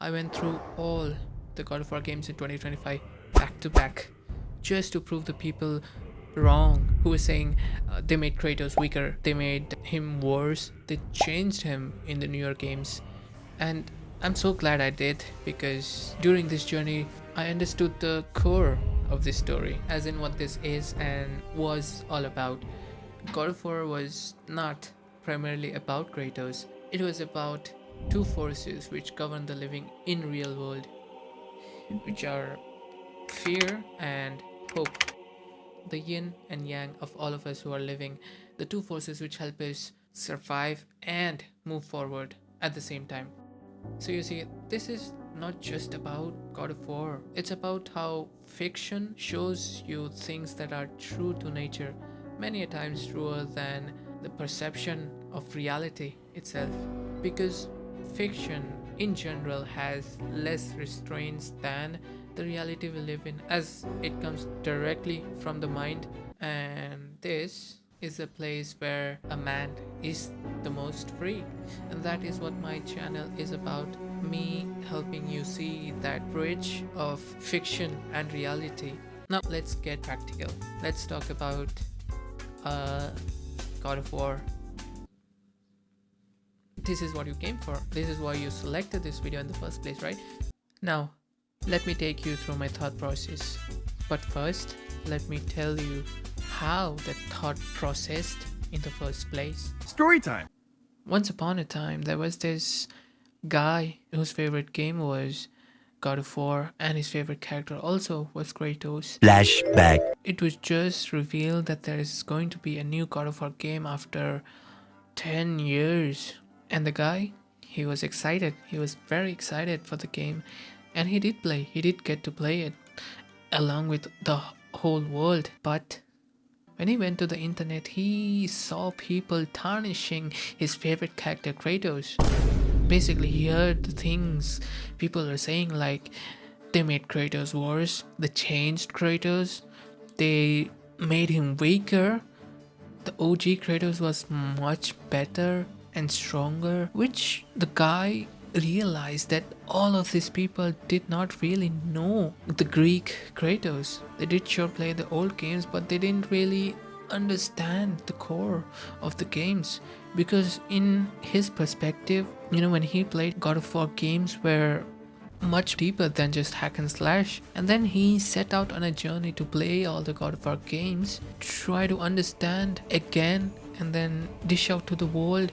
I went through all the God of War games in 2025 back to back just to prove the people wrong who were saying they made Kratos weaker, they made him worse, they changed him in the newer games. And I'm so glad I did, because during this journey I understood the core of this story, as in what this is and was all about. God of War was not primarily about Kratos. It was about two forces which govern the living in real world, which are fear and hope, the yin and yang of all of us who are living, the two forces which help us survive and move forward at the same time. So you see, this is not just about God of War. It's about how fiction shows you things that are true to nature, many a times truer than the perception of reality itself. Because fiction in general has less restraints than the reality we live in, as it comes directly from the mind. And this is a place where a man is the most free, and that is what my channel is about, me helping you see that bridge of fiction and reality. Now let's get practical. Let's talk about uh, God of War. This is what you came for. This is why you selected this video in the first place, right? Now let me take you through my thought process, but first let me tell you how that thought processed in the first place. Story time. Once upon a time, there was this guy whose favorite game was God of War, and his favorite character also was Kratos. Flashback. It was just revealed that there is going to be a new God of War game after 10 years. And the guy, he was excited. He was very excited for the game. And he did play. He did get to play it along with the whole world. But when he went to the internet, he saw people tarnishing his favorite character Kratos. Basically, he heard the things people are saying, like they made Kratos worse, they changed Kratos, they made him weaker. The OG Kratos was much better and stronger, which the guy realized that all of these people did not really know the Greek Kratos. They did sure play the old games, but they didn't really understand the core of the games, because in his perspective, when he played God of War games were much deeper than just hack and slash. And then he set out on a journey to play all the God of War games, try to understand again, and then dish out to the world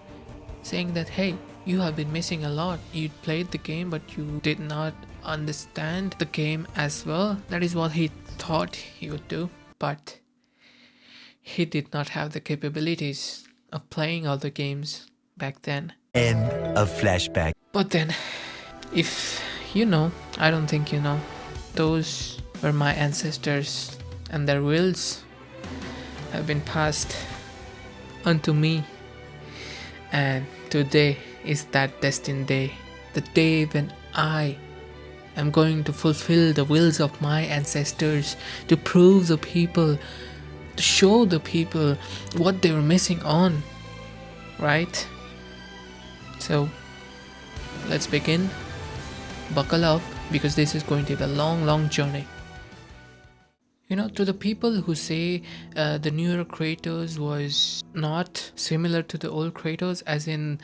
saying that, hey, you have been missing a lot. You played the game, but you did not understand the game as well. That is what he thought he would do, but he did not have the capabilities of playing all the games back then. End of flashback. But then, if I don't think you know, those were my ancestors, and their wills have been passed unto me. And today is that destined day, the day when I am going to fulfill the wills of my ancestors, to prove the people, to show the people what they were missing on, right? So let's begin. Buckle up, because this is going to be a long journey. To the people who say the newer Kratos was not similar to the old Kratos, as in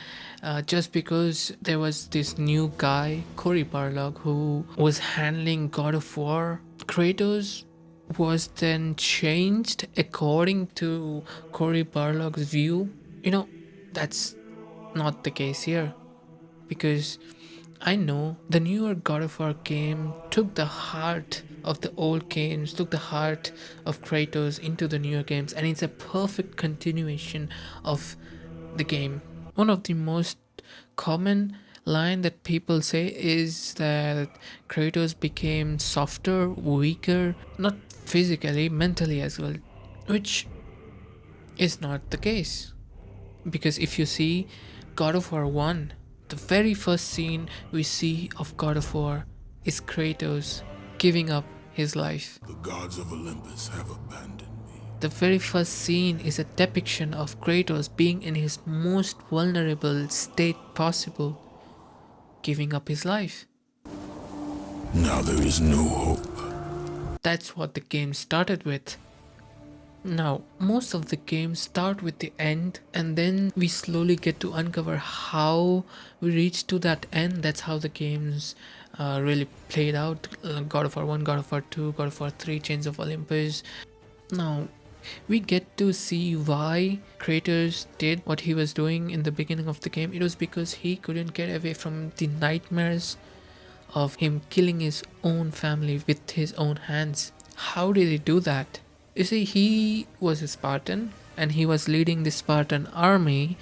just because there was this new guy, Cory Barlog, who was handling God of War, Kratos was then changed according to Cory Barlog's view. That's not the case here, because I know the newer God of War game took the heart of the old games, took the heart of Kratos into the newer games, and it's a perfect continuation of the game. One of the most common line that people say is that Kratos became softer, weaker, not physically, mentally as well, which is not the case. Because if you see God of War 1, the very first scene we see of God of War is Kratos giving up his life. The gods of Olympus have abandoned me. The very first scene is a depiction of Kratos being in his most vulnerable state possible, giving up his life. Now there is no hope. That's what the game started with. Now, most of the games start with the end, and then we slowly get to uncover how we reach to that end. That's how the games really played out. God of War 1, God of War 2, God of War 3, Chains of Olympus. Now, we get to see why Kratos did what he was doing in the beginning of the game. It was because he couldn't get away from the nightmares of him killing his own family with his own hands. How did he do that? You see, he was a Spartan and he was leading the Spartan army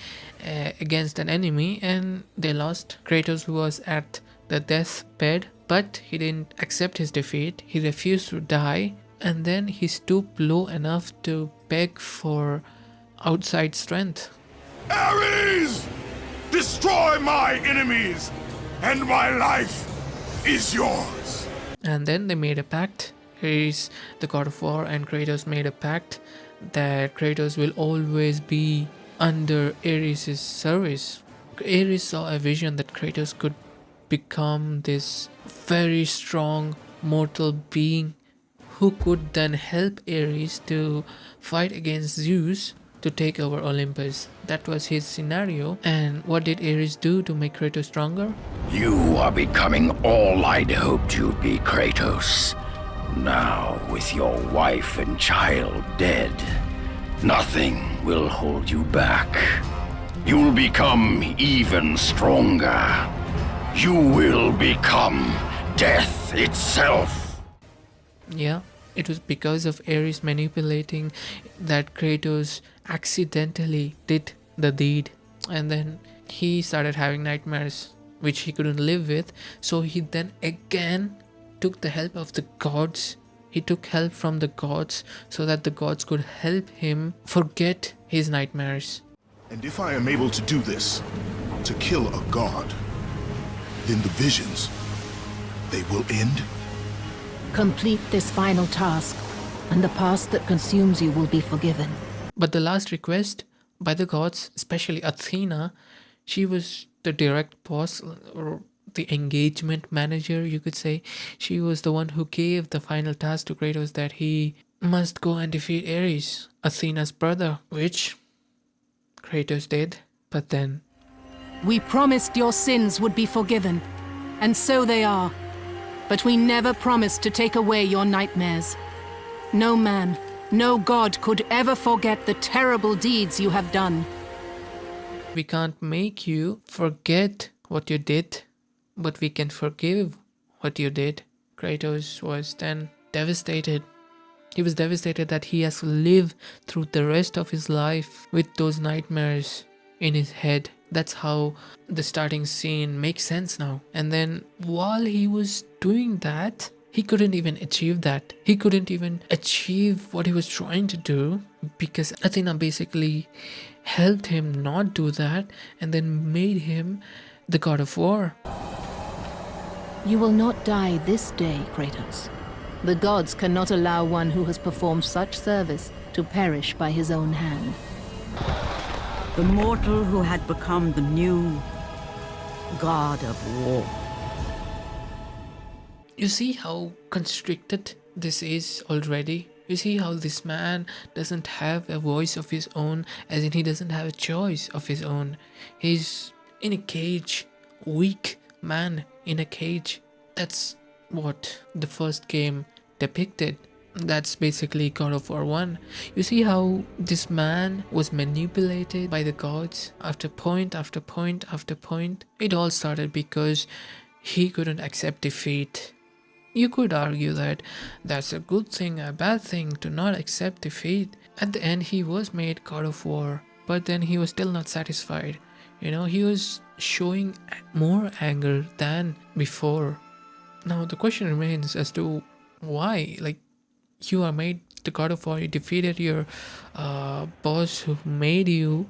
against an enemy, and they lost. Kratos was at the deathbed, but he didn't accept his defeat. He refused to die, and then he stooped low enough to beg for outside strength. Ares! Destroy my enemies, and my life is yours. And then they made a pact. Ares, the god of war, and Kratos made a pact that Kratos will always be under Ares' service. Ares saw a vision that Kratos could become this very strong mortal being who could then help Ares to fight against Zeus to take over Olympus. That was his scenario. And what did Ares do to make Kratos stronger? You are becoming all I'd hoped you'd be, Kratos. Now, with your wife and child dead, nothing will hold you back. You'll become even stronger. You will become death itself. Yeah, it was because of Ares manipulating that Kratos accidentally did the deed. And then he started having nightmares which he couldn't live with. So he then again took the help of the gods. He took help from the gods so that the gods could help him forget his nightmares. And if I am able to do this, to kill a god, then the visions, they will end? Complete this final task, and the past that consumes you will be forgiven. But the last request by the gods, especially Athena, she was the direct boss, or the engagement manager, you could say. She was the one who gave the final task to Kratos, that he must go and defeat Ares, Athena's brother, which Kratos did. But then We promised your sins would be forgiven, and so they are. But we never promised to take away your nightmares. No man, no god could ever forget the terrible deeds you have done. we can't make you forget what you did, but we can forgive what you did. Kratos was then devastated. He was devastated that he has to live through the rest of his life with those nightmares in his head. That's how the starting scene makes sense now. And then while he was doing that, he couldn't even achieve that. He couldn't even achieve what he was trying to do because Athena basically helped him not do that and then made him the god of war. You will not die this day, Kratos. The gods cannot allow one who has performed such service to perish by his own hand. The mortal who had become the new god of war. You see how constricted this is already? You see how this man doesn't have a voice of his own, as in he doesn't have a choice of his own. He's in a cage, weak man in a cage. That's what the first game depicted. That's basically God of War 1. You see how this man was manipulated by the gods after point after point after point. It all started because he couldn't accept defeat. You could argue that that's a good thing, a bad thing to not accept defeat. At the end, he was made God of War, but then he was still not satisfied. You know, he was showing more anger than before. Now, the question remains as to why. Like, you are made the God of War, you defeated your boss who made you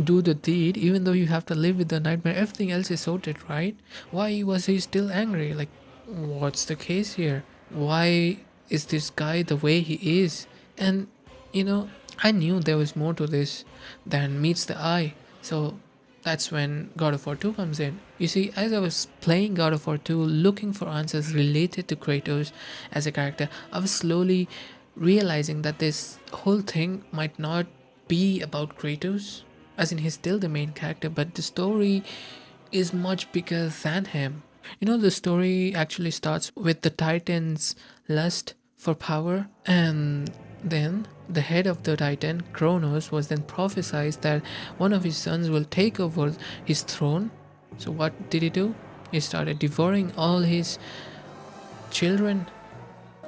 do the deed, even though you have to live with the nightmare. Everything else is sorted, right? Why was he still angry? Like, what's the case here? Why is this guy the way he is? And, you know, I knew there was more to this than meets the eye. So that's when God of War 2 comes in. You see, as I was playing God of War 2, looking for answers related to Kratos as a character, I was slowly realizing that this whole thing might not be about Kratos, as in he's still the main character, but the story is much bigger than him. You know, the story actually starts with the Titan's lust for power, and then the head of the Titan, Kronos, was then prophesied that one of his sons will take over his throne. So what did he do? He started devouring all his children.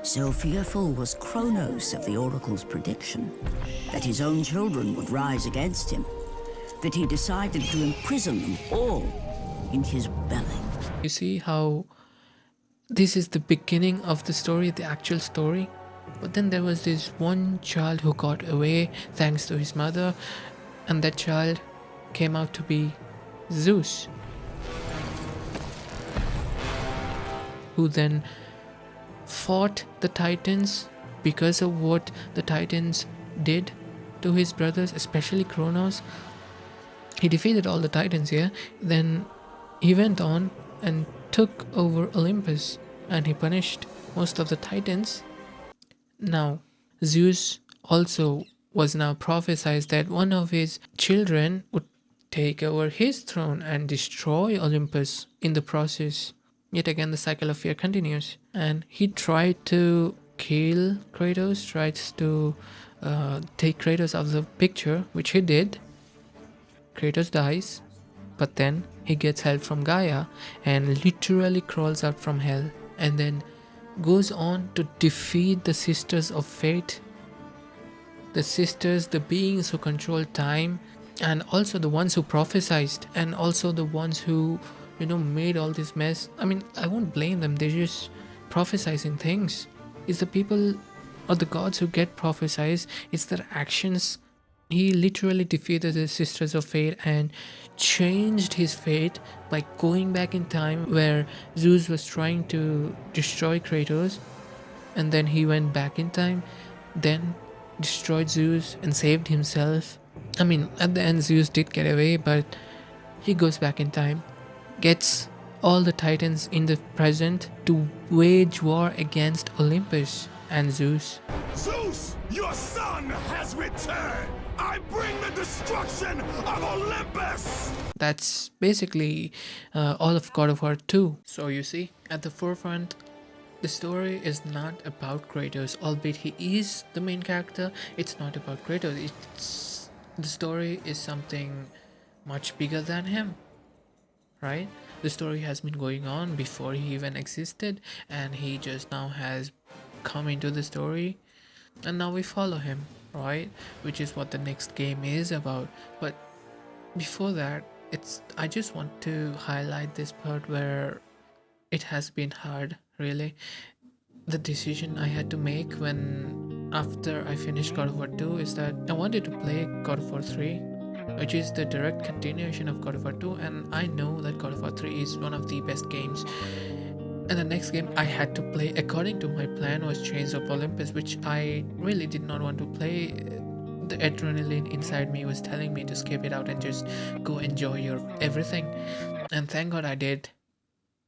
So fearful was Kronos of the oracle's prediction that his own children would rise against him, that he decided to imprison them all in his belly. You see how this is the beginning of the story, the actual story? But then there was this one child who got away thanks to his mother, and that child came out to be Zeus, who then fought the Titans because of what the Titans did to his brothers, especially Kronos. He defeated all the Titans here. Then he went on and took over Olympus, and he punished most of the Titans. Now, Zeus also was now prophesied that one of his children would take over his throne and destroy Olympus in the process. Yet again, the cycle of fear continues. And he tried to kill Kratos, tries to take Kratos out of the picture, which he did. Kratos dies, but then he gets help from Gaia and literally crawls out from hell, and then goes on to defeat the Sisters of Fate. The sisters, the beings who control time, and also the ones who prophesied, and also the ones who, made all this mess. I mean, I won't blame them, they're just prophesizing things. It's the people or the gods who get prophesized, it's their actions. He literally defeated the Sisters of Fate and changed his fate by going back in time where Zeus was trying to destroy Kratos, and then he went back in time, then destroyed Zeus and saved himself. I mean, at the end Zeus did get away, but he goes back in time, gets all the Titans in the present to wage war against Olympus and Zeus. Zeus, your son has returned! I bring the destruction of Olympus! That's basically all of God of War 2. So you see, at the forefront, the story is not about Kratos, albeit he is the main character. It's not about Kratos. The story is something much bigger than him, right? The story has been going on before he even existed, and he just now has come into the story, and now we follow him, right? Which is what the next game is about. But before that, I just want to highlight this part where it has been hard, really. The decision I had to make after I finished God of War 2 is that I wanted to play God of War 3, which is the direct continuation of God of War 2, and I know that God of War 3 is one of the best games. And the next game I had to play according to my plan was Chains of Olympus, which I really did not want to play. The adrenaline inside me was telling me to skip it out and just go enjoy your everything. And thank God I did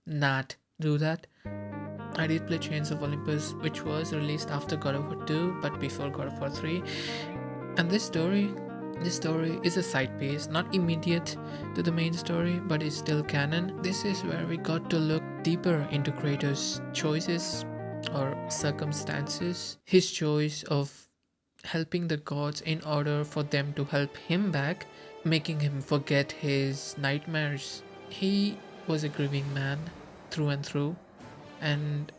not do that. I did play Chains of Olympus, which was released after God of War 2 but before God of War 3. And this story is a side piece, not immediate to the main story, but is still canon. This is where we got to look deeper into Kratos' choices or circumstances, his choice of helping the gods in order for them to help him back, making him forget his nightmares. He was a grieving man through and through, and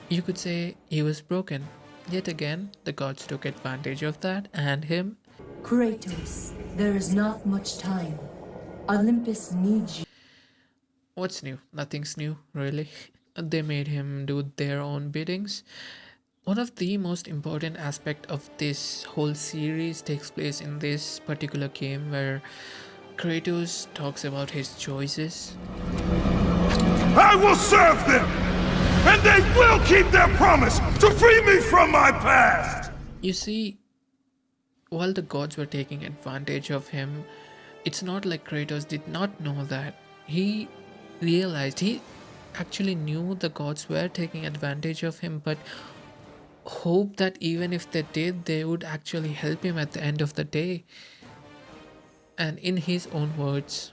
you could say he was broken. Yet again, the gods took advantage of that and him. Kratos, there is not much time. Olympus needs you. What's new? Nothing's new, really. They made him do their own biddings. One of the most important aspects of this whole series takes place in this particular game where Kratos talks about his choices. I will serve them! And they will keep their promise to free me from my past! You see, while the gods were taking advantage of him, it's not like Kratos did not know that he realized, he actually knew the gods were taking advantage of him, but hoped that even if they did, they would actually help him at the end of the day. And in his own words,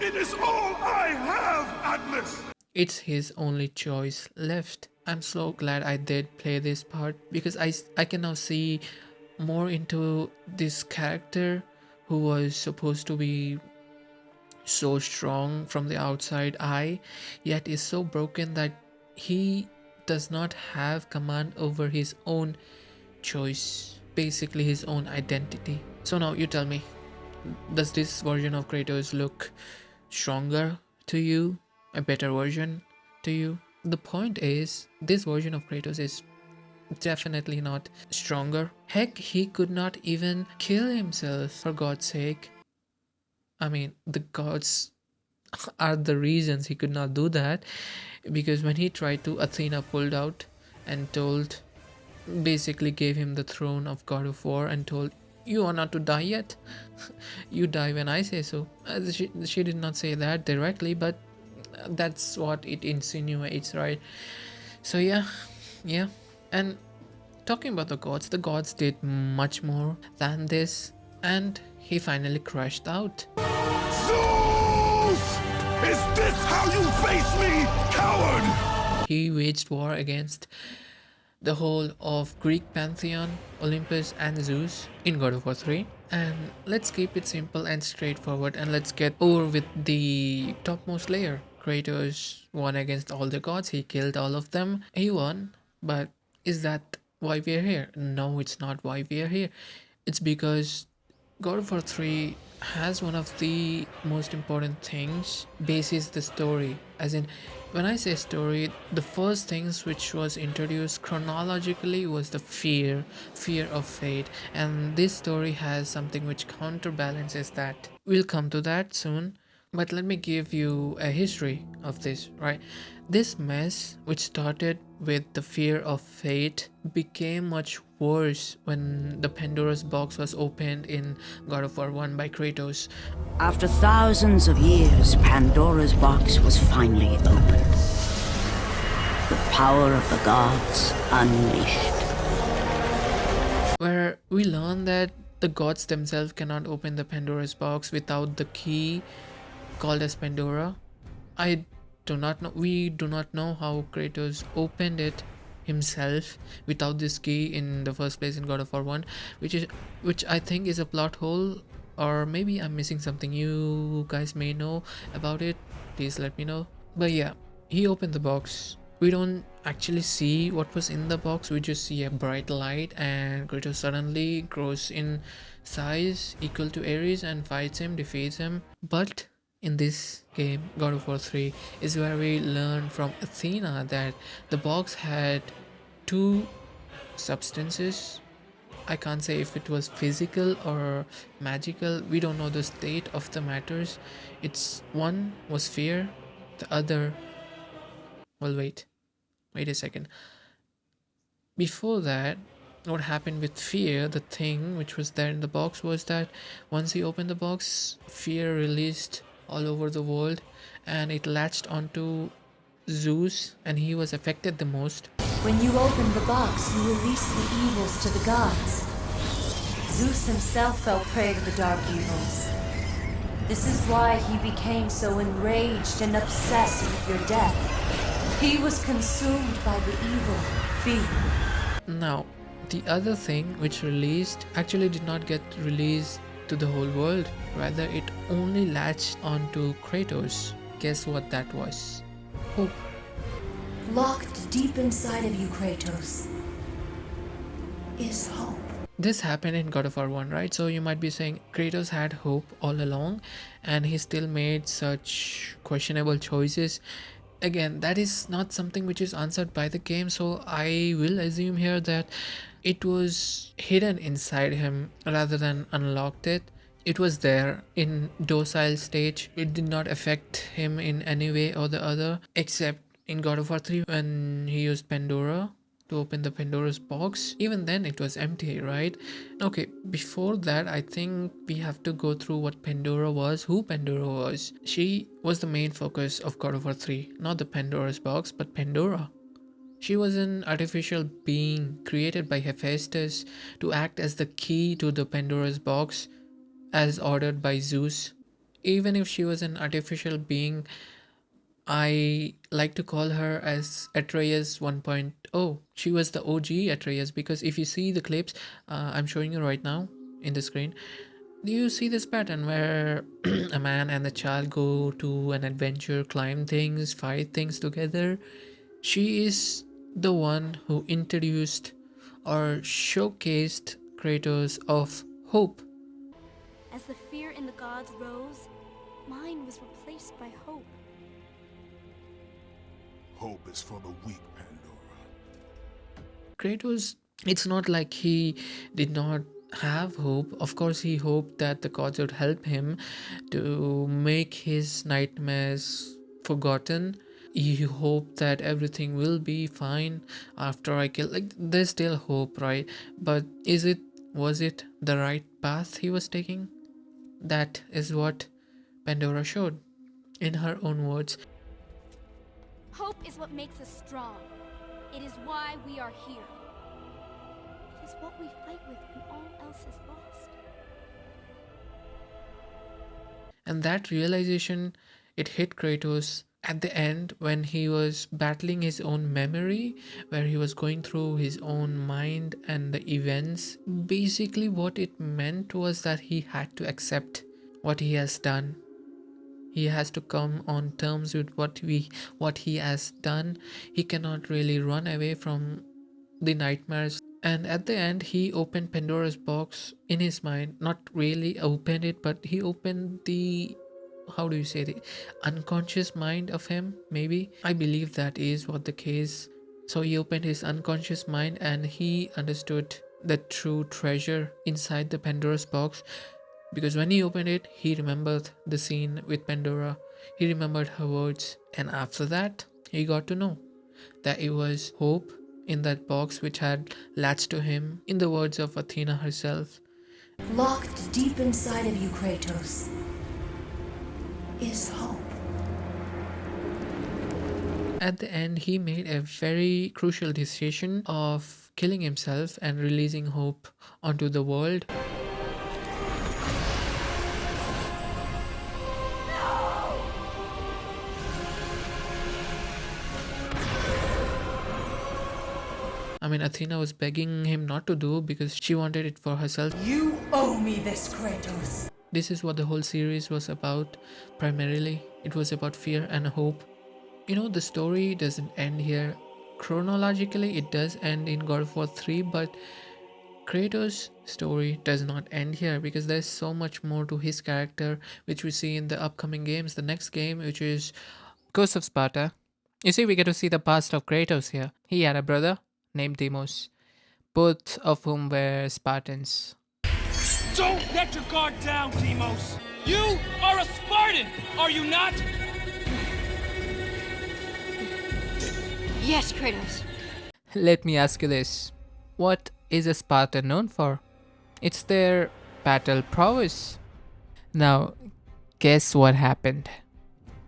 It is all I have, Atlas! it's his only choice left. I'm so glad I did play this part, because I can now see more into this character who was supposed to be so strong from the outside eye, yet is so broken that he does not have command over his own choice, basically his own identity. So now you tell me, does this version of Kratos look stronger to you? A better version to you? The point is, this version of Kratos is definitely not stronger. Heck, he could not even kill himself, for God's sake. I mean, the gods are the reasons he could not do that, because when he tried to, Athena pulled out and told, basically gave him the throne of God of War and told, you are not to die yet. You die when I say so. She did not say that directly, but that's what it insinuates, right? So yeah. And talking about the gods did much more than this, and he finally crashed out. Zeus! Is this how you face me, coward? He waged war against the whole of Greek pantheon, Olympus and Zeus in God of War 3. And let's keep it simple and straightforward, and let's get over with the topmost layer. Kratos won against all the gods, he killed all of them, he won. But is that why we're here? No, it's not why we're here. It's because God of War 3 has one of the most important things, basis the story. As in, when I say story, the first things which was introduced chronologically was the fear of fate, and this story has something which counterbalances that. We'll come to that soon, but let me give you a history of this, right? This mess, which started with the fear of fate, became much worse when the Pandora's box was opened in God of War 1 by Kratos. After thousands of years, Pandora's box was finally opened. The power of the gods unleashed. Where we learn that the gods themselves cannot open the Pandora's box without the key called as Pandora. We do not know how Kratos opened it himself without this key in the first place in God of War 1, which I think is a plot hole, or maybe I'm missing something. You guys may know about it, please let me know. But yeah, he opened the box. We don't actually see what was in the box, we just see a bright light, and Kratos suddenly grows in size equal to Ares and fights him, defeats him. But in this game, God of War 3, is where we learn from Athena that the box had two substances. I can't say if it was physical or magical, we don't know the state of the matters. It's one was fear, the other, well, wait a second. Before that, what happened with fear, the thing which was there in the box, was that once he opened the box, fear released all over the world, and it latched onto Zeus, and he was affected the most. When you open the box, you release the evils to the gods. Zeus himself fell prey to the dark evils. This is why he became so enraged and obsessed with your death. He was consumed by the evil, fear. Now, the other thing which released actually did not get released to the whole world. Rather, it only latched onto Kratos. Guess what that was? Hope. Locked deep inside of you, Kratos, is hope. This happened in God of War 1, right? So you might be saying Kratos had hope all along and he still made such questionable choices. Again, that is not something which is answered by the game, so I will assume here that it was hidden inside him rather than unlocked it. It was there in docile stage. It did not affect him in any way or the other, except in God of War 3 when he used Pandora. to open the Pandora's box. Even then it was empty, right? Okay, before that I think we have to go through what Pandora was, who Pandora was. She was the main focus of God of War 3, not the Pandora's box, but Pandora. She was an artificial being created by Hephaestus to act as the key to the Pandora's box as ordered by Zeus. Even if she was an artificial being, I like to call her as Atreus 1.0. She was the OG Atreus, because if you see the clips I'm showing you right now in the screen, do you see this pattern where a man and a child go to an adventure, climb things, fight things together? She is the one who introduced or showcased Kratos of hope. As the fear in the gods rose, mine was replaced by hope. Hope is for the weak, Pandora. Kratos, it's not like he did not have hope. Of course, he hoped that the gods would help him to make his nightmares forgotten. He hoped that everything will be fine after I kill. Like, there's still hope, right? But was it the right path he was taking? That is what Pandora showed in her own words. Hope is what makes us strong. It is why we are here. It is what we fight with when all else is lost. And that realization, it hit Kratos at the end when he was battling his own memory, where he was going through his own mind and the events. Basically what it meant was that he had to accept what he has done. He has to come on terms with what he has done. He cannot really run away from the nightmares. And at the end, he opened Pandora's box in his mind. Not really opened it, but he opened the, how do you say, the unconscious mind of him, maybe. I believe that is what the case. So he opened his unconscious mind and he understood the true treasure inside the Pandora's box. Because when he opened it, he remembered the scene with Pandora. He remembered her words. And after that, he got to know that it was hope in that box which had latched to him, in the words of Athena herself. Locked deep inside of you, Kratos, is hope. At the end, he made a very crucial decision of killing himself and releasing hope onto the world. I mean, Athena was begging him not to do because she wanted it for herself. You owe me this, Kratos. This is what the whole series was about, primarily. It was about fear and hope. You know, the story doesn't end here. Chronologically, it does end in God of War 3, but Kratos' story does not end here because there's so much more to his character, which we see in the upcoming games. The next game, which is Ghost of Sparta. You see, we get to see the past of Kratos here. He had a brother named Deimos, both of whom were Spartans. Don't let your guard down, Deimos! You are a Spartan, are you not? Yes, Kratos. Let me ask you this. What is a Spartan known for? It's their battle prowess. Now, guess what happened?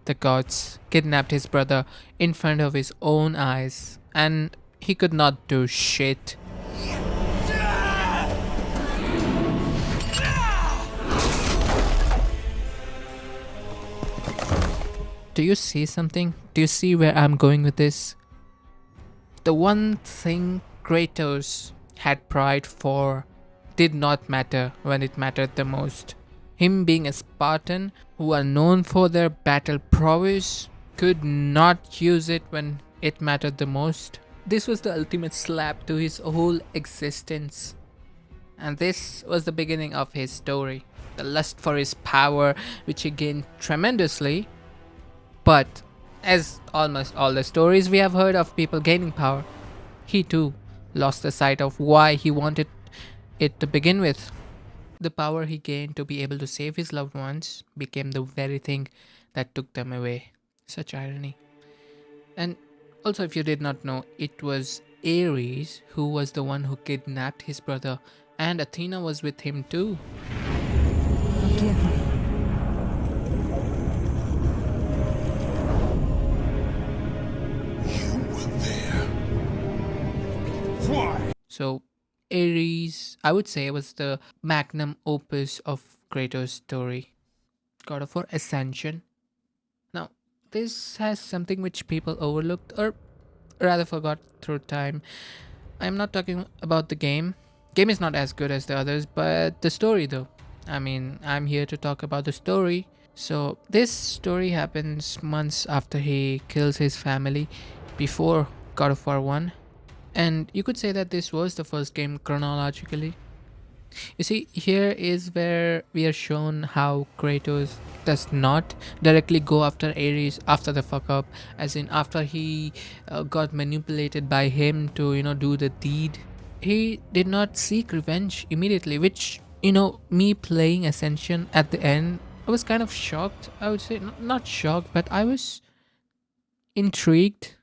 The gods kidnapped his brother in front of his own eyes, and he could not do shit. Do you see something? Do you see where I'm going with this? The one thing Kratos had pride for did not matter when it mattered the most. Him being a Spartan, who are known for their battle prowess, could not use it when it mattered the most. This was the ultimate slap to his whole existence. And this was the beginning of his story. The lust for his power, which he gained tremendously. But as almost all the stories we have heard of people gaining power, he too lost the sight of why he wanted it to begin with. The power he gained to be able to save his loved ones became the very thing that took them away. Such irony. And also, if you did not know, it was Ares who was the one who kidnapped his brother, and Athena was with him too. Forgive me. You were there. Why? So Ares, I would say, was the magnum opus of Kratos' story. God of War Ascension. Now, this has something which people overlooked or rather forgot through time. I'm not talking about the game. Game is not as good as the others, but the story though. I mean, I'm here to talk about the story. So, this story happens months after he kills his family before God of War 1. And you could say that this was the first game chronologically. You see, here is where we are shown how Kratos does not directly go after Ares after the fuck up, as in after he got manipulated by him to, do the deed. He did not seek revenge immediately, which, me playing Ascension at the end, I was kind of shocked. I would say, not shocked, but I was intrigued.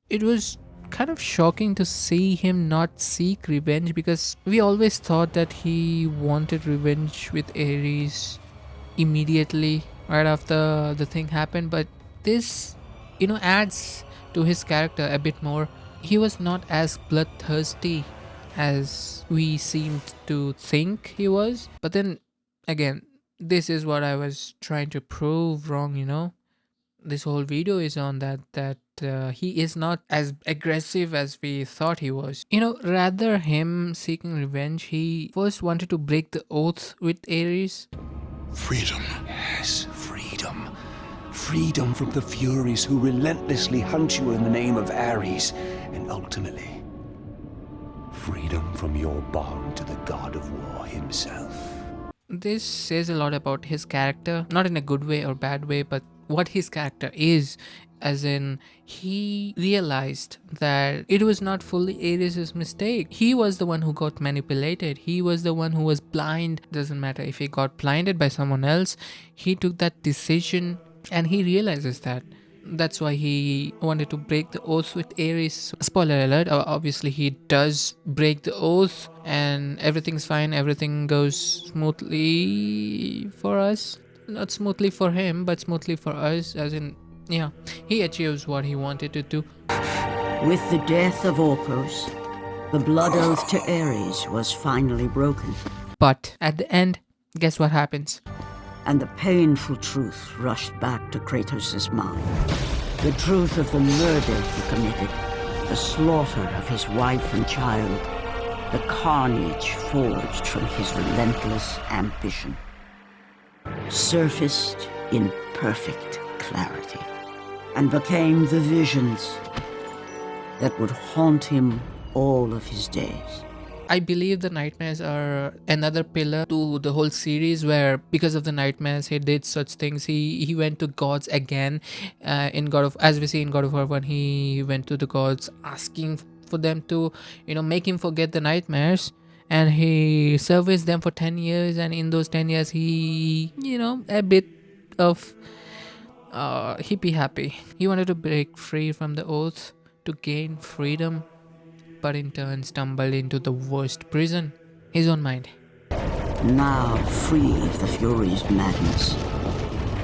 It was kind of shocking to see him not seek revenge, because we always thought that he wanted revenge with Ares immediately right after the thing happened, but this adds to his character a bit more. He was not as bloodthirsty as we seemed to think he was, but then again, this is what I was trying to prove wrong. This whole video is on that he is not as aggressive as we thought he was. Rather him seeking revenge, he first wanted to break the oath with Ares. Freedom. Yes, freedom. Freedom from the Furies who relentlessly hunt you in the name of Ares, and ultimately, freedom from your bond to the god of war himself. This says a lot about his character, not in a good way or bad way, but what his character is, as in he realized that it was not fully Ares' mistake. He was the one who got manipulated. He was the one who was blind. Doesn't matter if he got blinded by someone else. He took that decision and he realizes that. That's why he wanted to break the oath with Ares. Spoiler alert, obviously he does break the oath and everything's fine. Everything goes smoothly for us. Not smoothly for him, but smoothly for us, as in, yeah, he achieves what he wanted to do. With the death of Orcus, the blood oath to Ares was finally broken. But at the end, guess what happens? And the painful truth rushed back to Kratos' mind. The truth of the murder he committed, the slaughter of his wife and child, the carnage forged from his relentless ambition, surfaced in perfect clarity, and became the visions that would haunt him all of his days. I believe the nightmares are another pillar to the whole series, where because of the nightmares he did such things. He went to gods again in God of, as we see in God of War 1, he went to the gods asking for them to make him forget the nightmares, and he serviced them for 10 years, and in those 10 years he a bit of hippie happy. He wanted to break free from the oath to gain freedom, but in turn stumbled into the worst prison, his own mind. Now free of the Furies' madness,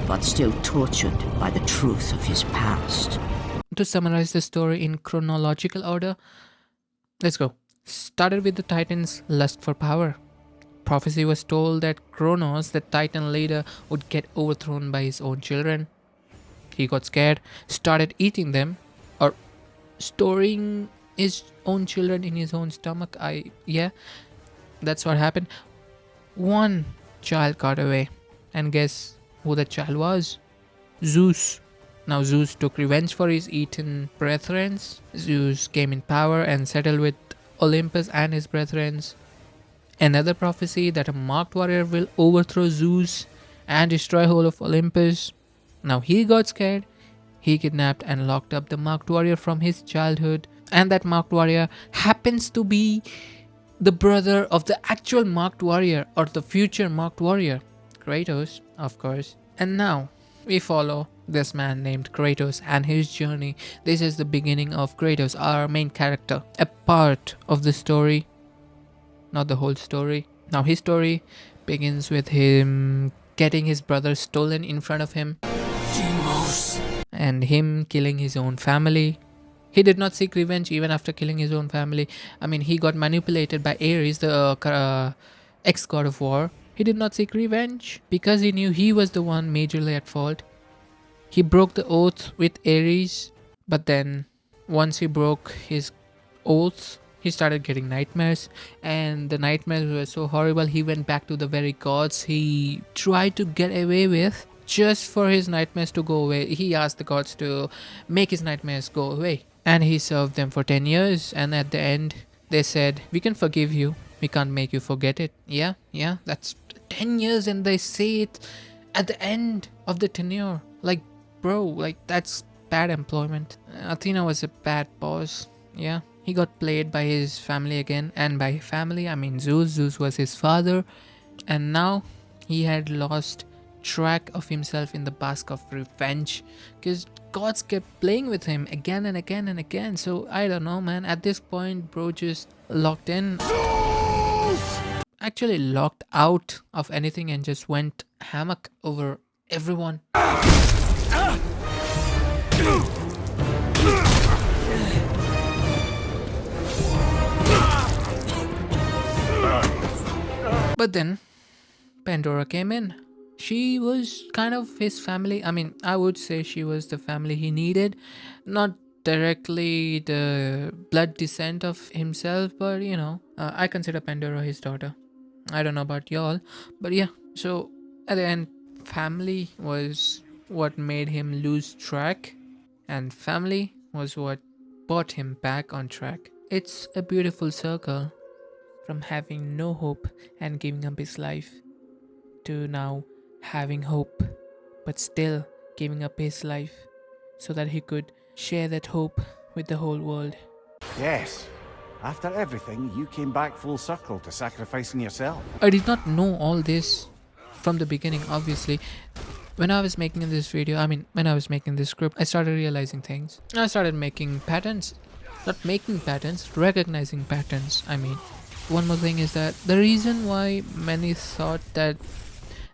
but still tortured by the truth of his past. To summarize the story in chronological order, let's go. Started with the Titans' lust for power. Prophecy was told that Kronos, the Titan leader, would get overthrown by his own children. He got scared, started eating them, or storing his own children in his own stomach. That's what happened. One child got away, and guess who the child was? Zeus. Now Zeus took revenge for his eaten brethren. Zeus came in power and settled with Olympus and his brethren. Another prophecy that a marked warrior will overthrow Zeus and destroy whole of Olympus. Now he got scared. He kidnapped and locked up the marked warrior from his childhood, and that marked warrior happens to be the brother of the actual marked warrior, or the future marked warrior, Kratos, of course. And now we follow this man named Kratos and his journey. This is the beginning of Kratos, our main character, a part of the story, not the whole story. Now his story begins with him getting his brother stolen in front of him and him killing his own family. He did not seek revenge even after killing his own family. I mean, he got manipulated by Ares, the ex-god of war. He did not seek revenge because he knew he was the one majorly at fault. He broke the oath with Ares, but then once he broke his oath, he started getting nightmares, and the nightmares were so horrible, he went back to the very gods he tried to get away with. Just for his nightmares to go away, he asked the gods to make his nightmares go away. And he served them for 10 years, and at the end, they said, we can forgive you, we can't make you forget it. Yeah, that's 10 years, and they say it at the end of the tenure. Like, bro, like, that's bad employment. Athena was a bad boss. Yeah, he got played by his family again, and by family, I mean Zeus. Zeus was his father, and now he had lost track of himself in the basket of revenge because gods kept playing with him again and again and again. So I don't know, man. At this point, bro just locked in, actually locked out of anything, and just went hammock over everyone. But then Pandora came in. She was kind of his family. I mean, I would say she was the family he needed. Not directly the blood descent of himself, but you know, I consider Pandora his daughter. I don't know about y'all, but yeah. So at the end, family was what made him lose track, and family was what brought him back on track. It's a beautiful circle from having no hope and giving up his life to now having hope but still giving up his life so that he could share that hope with the whole world. Yes. After everything, you came back full circle to sacrificing yourself. I did not know all this from the beginning, obviously. When I was making this video, when I was making this script, I started realizing things. I started making patterns. Not making patterns, recognizing patterns. One more thing is that the reason why many thought that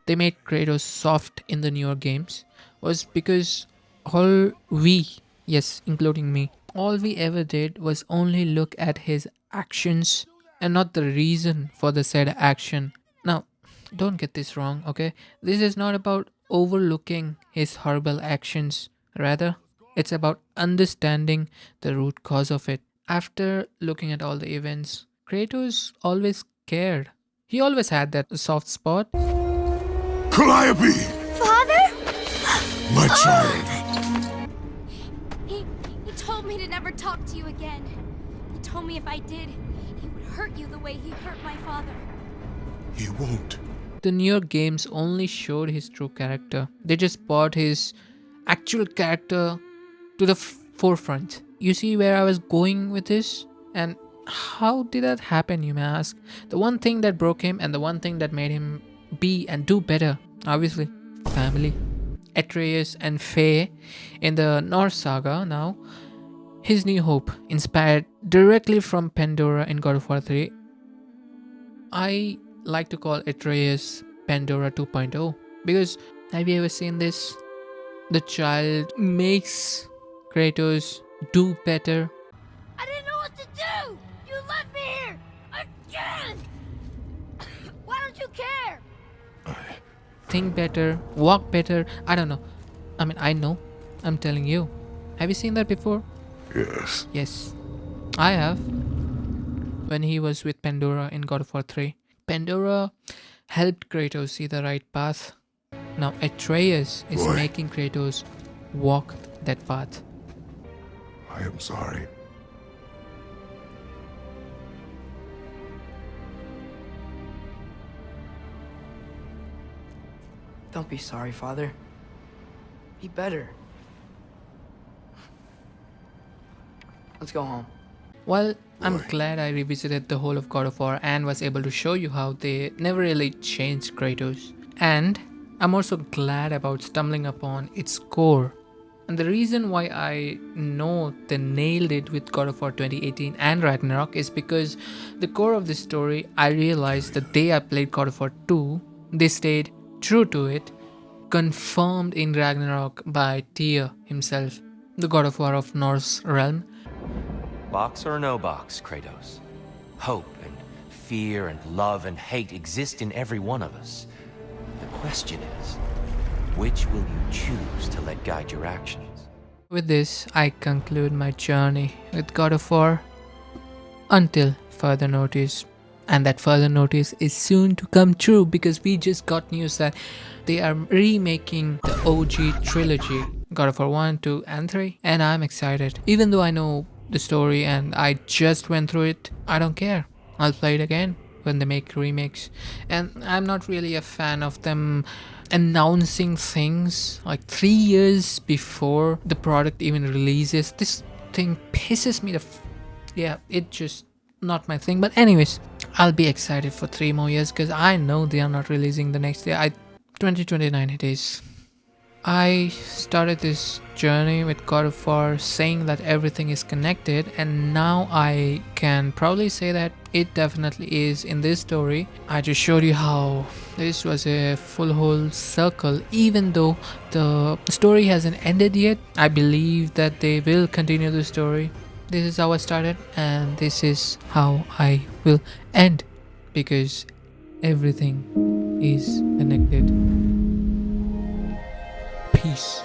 they made Kratos soft in the newer games was because all we, yes, including me, all we ever did was only look at his actions and not the reason for the said action. Now, don't get this wrong, okay? This is not about overlooking his horrible actions. Rather, it's about understanding the root cause of it. After looking at all the events, Kratos always cared. He always had that soft spot. Calliope! Father? My child. He told me to never talk to you again. He told me if I did, he would hurt you the way he hurt my father. He won't. The newer games only showed his true character. They just brought his actual character to the forefront. You see where I was going with this? And how did that happen, you may ask? The one thing that broke him and the one thing that made him be and do better, obviously, family. Atreus and Faye in the Norse saga now. His new hope, inspired directly from Pandora in God of War 3. I like to call Atreus Pandora 2.0 because have you ever seen this? The child makes Kratos do better. I didn't know what to do! You left me here! Again! Why don't you care? Think better, walk better. I don't know. I know. I'm telling you. Have you seen that before? Yes. Yes. I have. When he was with Pandora in God of War 3. Pandora helped Kratos see the right path. Now Atreus is making Kratos walk that path. I am sorry. Don't be sorry, Father. Be better. Let's go home. Well, I'm glad I revisited the whole of God of War and was able to show you how they never really changed Kratos. And I'm also glad about stumbling upon its core. And the reason why I know they nailed it with God of War 2018 and Ragnarok is because the core of the story, I realized the day I played God of War 2, they stayed true to it, confirmed in Ragnarok by Tyr himself, the God of War of Norse realm. Box or no box, Kratos. Hope and fear and love and hate exist in every one of us. The question is, which will you choose to let guide your actions? With this, I conclude my journey with God of War until further notice. And that further notice is soon to come true because we just got news that they are remaking the OG trilogy, God of War 1, 2 and 3. And I'm excited. Even though I know the story and I just went through it, I don't care. I'll play it again when they make remakes. And I'm not really a fan of them announcing things like 3 years before the product even releases. This thing pisses me yeah, it just not my thing. But anyways, I'll be excited for 3 more years because I know they are not releasing the next year. 2029 it is. I started this journey with God of War saying that everything is connected, and now I can probably say that it definitely is in this story. I just showed you how this was a full whole circle. Even though the story hasn't ended yet, I believe that they will continue the story. This is how I started and this is how I will end, because everything is connected. Peace.